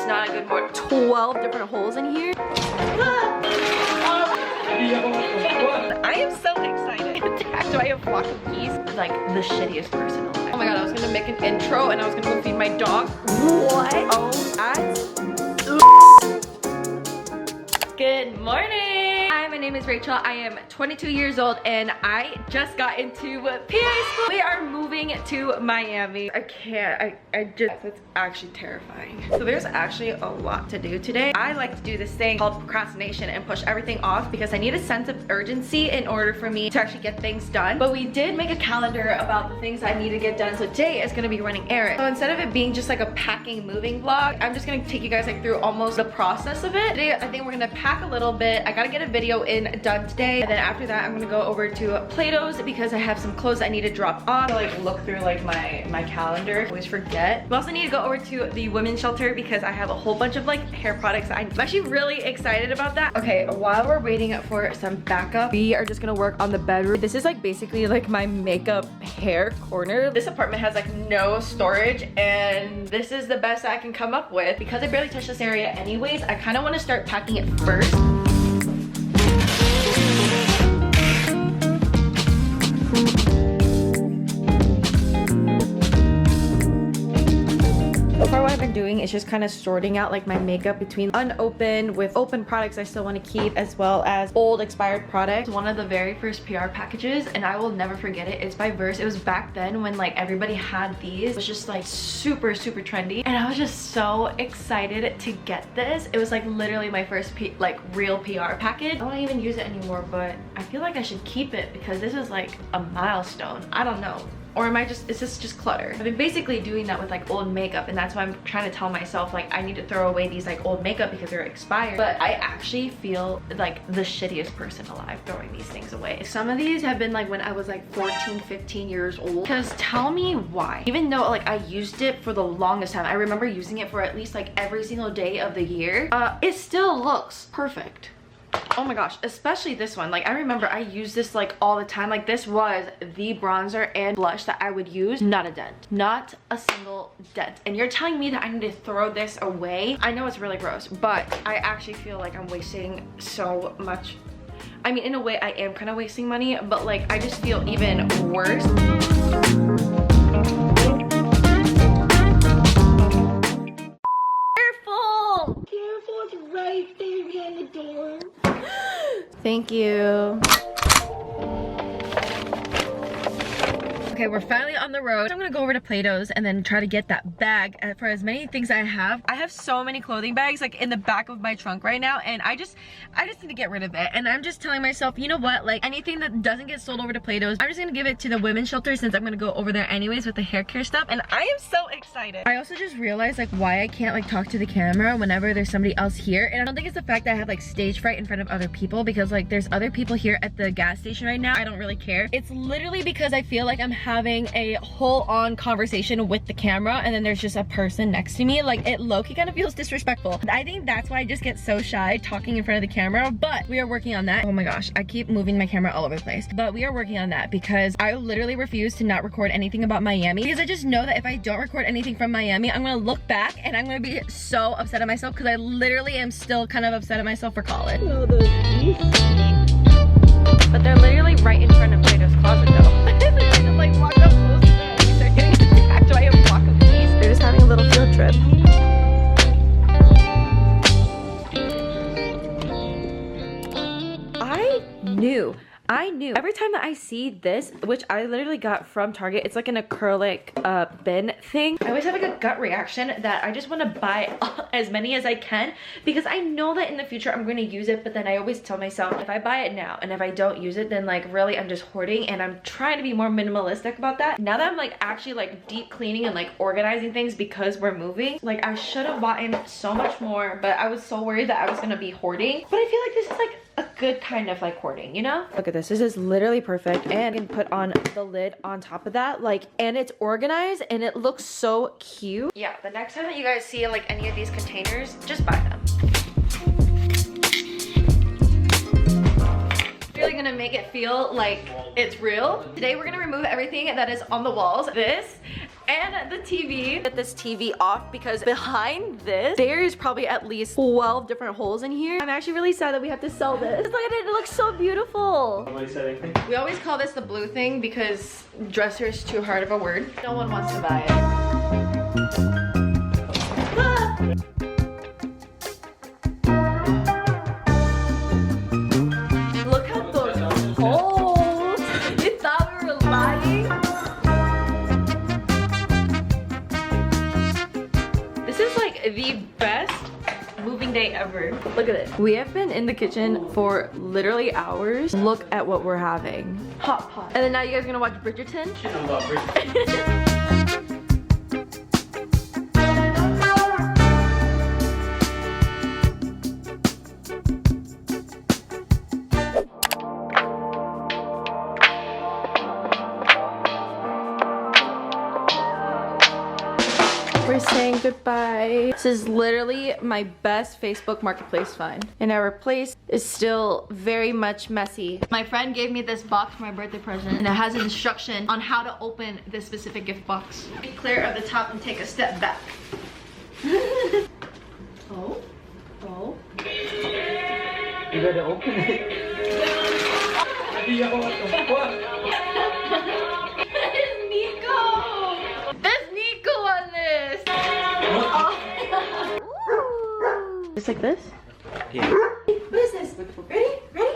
just not a good morning. 12 different holes in here. I am so excited. Do I have a flock of geese? Like the shittiest person alive. Oh my god, I was gonna make an intro and I was gonna go feed my dog. What? Oh, that's... Good morning. Hi, my name is Rachel. I am 22 years old and I just got into PA school. We are moving to Miami. I can't, it's actually terrifying. So there's actually a lot to do today. I like to do this thing called procrastination and push everything off because I need a sense of urgency in order for me to actually get things done. But we did make a calendar about the things I need to get done. So today is gonna be running errands. So instead of it being just like a packing, moving vlog, I'm just gonna take you guys like through almost the process of it. Today, I think we're gonna pack a little bit. I gotta get a video done today, and then after that I'm gonna go over to Plato's because I have some clothes I need to drop off. Like look through like my calendar. I always forget. We also need to go over to the women's shelter because I have a whole bunch of like hair products. I'm actually really excited about that. Okay, while we're waiting for some backup, we are just gonna work on the bedroom. This is like basically like my makeup hair corner. This apartment has like no storage and this is the best I can come up with. Because I barely touch this area anyways, I kind of want to start packing it first. So far what I've been doing is just kind of sorting out like my makeup between unopened with open products I still want to keep, as well as old expired products. One of the very first PR packages, and I will never forget it, it's by Verse. It was back then when like everybody had these. It was just like super trendy and I was just so excited to get this. It was like literally my first real PR package. I don't even use it anymore, but I feel like I should keep it because this is like a milestone. I don't know. Or am I just, is this just clutter? I've been basically doing that with like old makeup, and that's why I'm trying to tell myself like I need to throw away these like old makeup because they're expired. But I actually feel like the shittiest person alive throwing these things away. Some of these have been like when I was like 14, 15 years old. Because tell me why. Even though like I used it for the longest time, I remember using it for at least like every single day of the year, it still looks perfect. Oh my gosh, especially this one. Like I remember I used this like all the time. Like this was the bronzer and blush that I would use. Not a dent, not a single dent. And you're telling me that I need to throw this away? I know it's really gross, but I actually feel like I'm wasting so much. I mean, in a way I am kind of wasting money, but like I just feel even worse. Careful, it's right there behind the door. Thank you. Okay, we're finally on the road. I'm gonna go over to Plato's and then try to get that bag for as many things I have. I have so many clothing bags like in the back of my trunk right now, and I just need to get rid of it. And I'm just telling myself, you know what, like anything that doesn't get sold over to Plato's, I'm just gonna give it to the women's shelter since I'm gonna go over there anyways with the hair care stuff, and I am so excited. I also just realized like why I can't like talk to the camera whenever there's somebody else here, and I don't think it's the fact that I have like stage fright in front of other people, because like there's other people here at the gas station right now. I don't really care. It's literally because I feel like I'm having a whole-on conversation with the camera and then there's just a person next to me. Like it low-key kind of feels disrespectful. I think that's why I just get so shy talking in front of the camera, but we are working on that. Oh my gosh, I keep moving my camera all over the place, but we are working on that because I literally refuse to not record anything about Miami, because I just know that if I don't record anything from Miami, I'm gonna look back and I'm gonna be so upset at myself, because I literally am still kind of upset at myself for college. But they're literally right in front of Plato's closet though. Like walk up close to them. They're getting attacked. Do I have a flock of geese? They're just having a little field trip. I knew every time that I see this, which I literally got from Target, it's like an acrylic bin thing. I always have like a gut reaction that I just want to buy as many as I can, because I know that in the future I'm going to use it. But then I always tell myself, if I buy it now and if I don't use it, then like really I'm just hoarding, and I'm trying to be more minimalistic about that. Now that I'm like actually like deep cleaning and like organizing things because we're moving, like I should have bought in so much more, but I was so worried that I was going to be hoarding. But I feel like this is like a good kind of like hoarding, you know? Look at this. This is literally perfect, and you can put on the lid on top of that, like, and it's organized and it looks so cute. Yeah, the next time that you guys see like any of these containers, just buy them. Really gonna make it feel like it's real. Today we're gonna remove everything that is on the walls. This and the TV. Get this TV off because behind this, there is probably at least 12 different holes in here. I'm actually really sad that we have to sell this. Look at it, it looks so beautiful. We always call this the blue thing because dresser is too hard of a word. No one wants to buy it. Look at those holes. You thought we were lying? This is like the best moving day ever. Look at it. We have been in the kitchen for literally hours. Look at what we're having. Hot pot. And then now you guys are gonna watch Bridgerton? She don't love Bridgerton. We're saying goodbye. This is literally my best Facebook Marketplace find. And our place is still very much messy. My friend gave me this box for my birthday present and it has an instruction on how to open this specific gift box. Be clear of the top and take a step back. Oh. Oh. You gotta open it. Just like this? Yeah. What is this? Ready? Ready?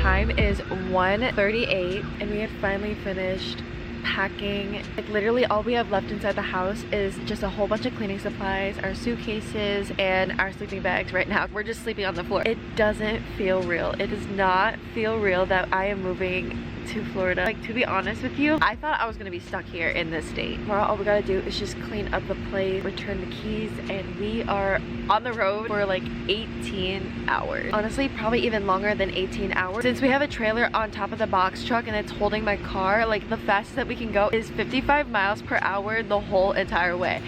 Time is 1:38 and we have finally finished packing. Like literally all we have left inside the house is just a whole bunch of cleaning supplies, our suitcases, and our sleeping bags. Right now we're just sleeping on the floor. It doesn't feel real. It does not feel real that I am moving to Florida. Like, to be honest with you, I thought I was gonna be stuck here in this state. Tomorrow all we gotta do is just clean up the place, return the keys, and we are on the road for like 18 hours. Honestly, probably even longer than 18 hours. Since we have a trailer on top of the box truck and it's holding my car, like the fastest that we can go is 55 miles per hour the whole entire way.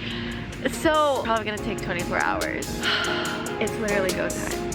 So probably gonna take 24 hours. It's literally go time.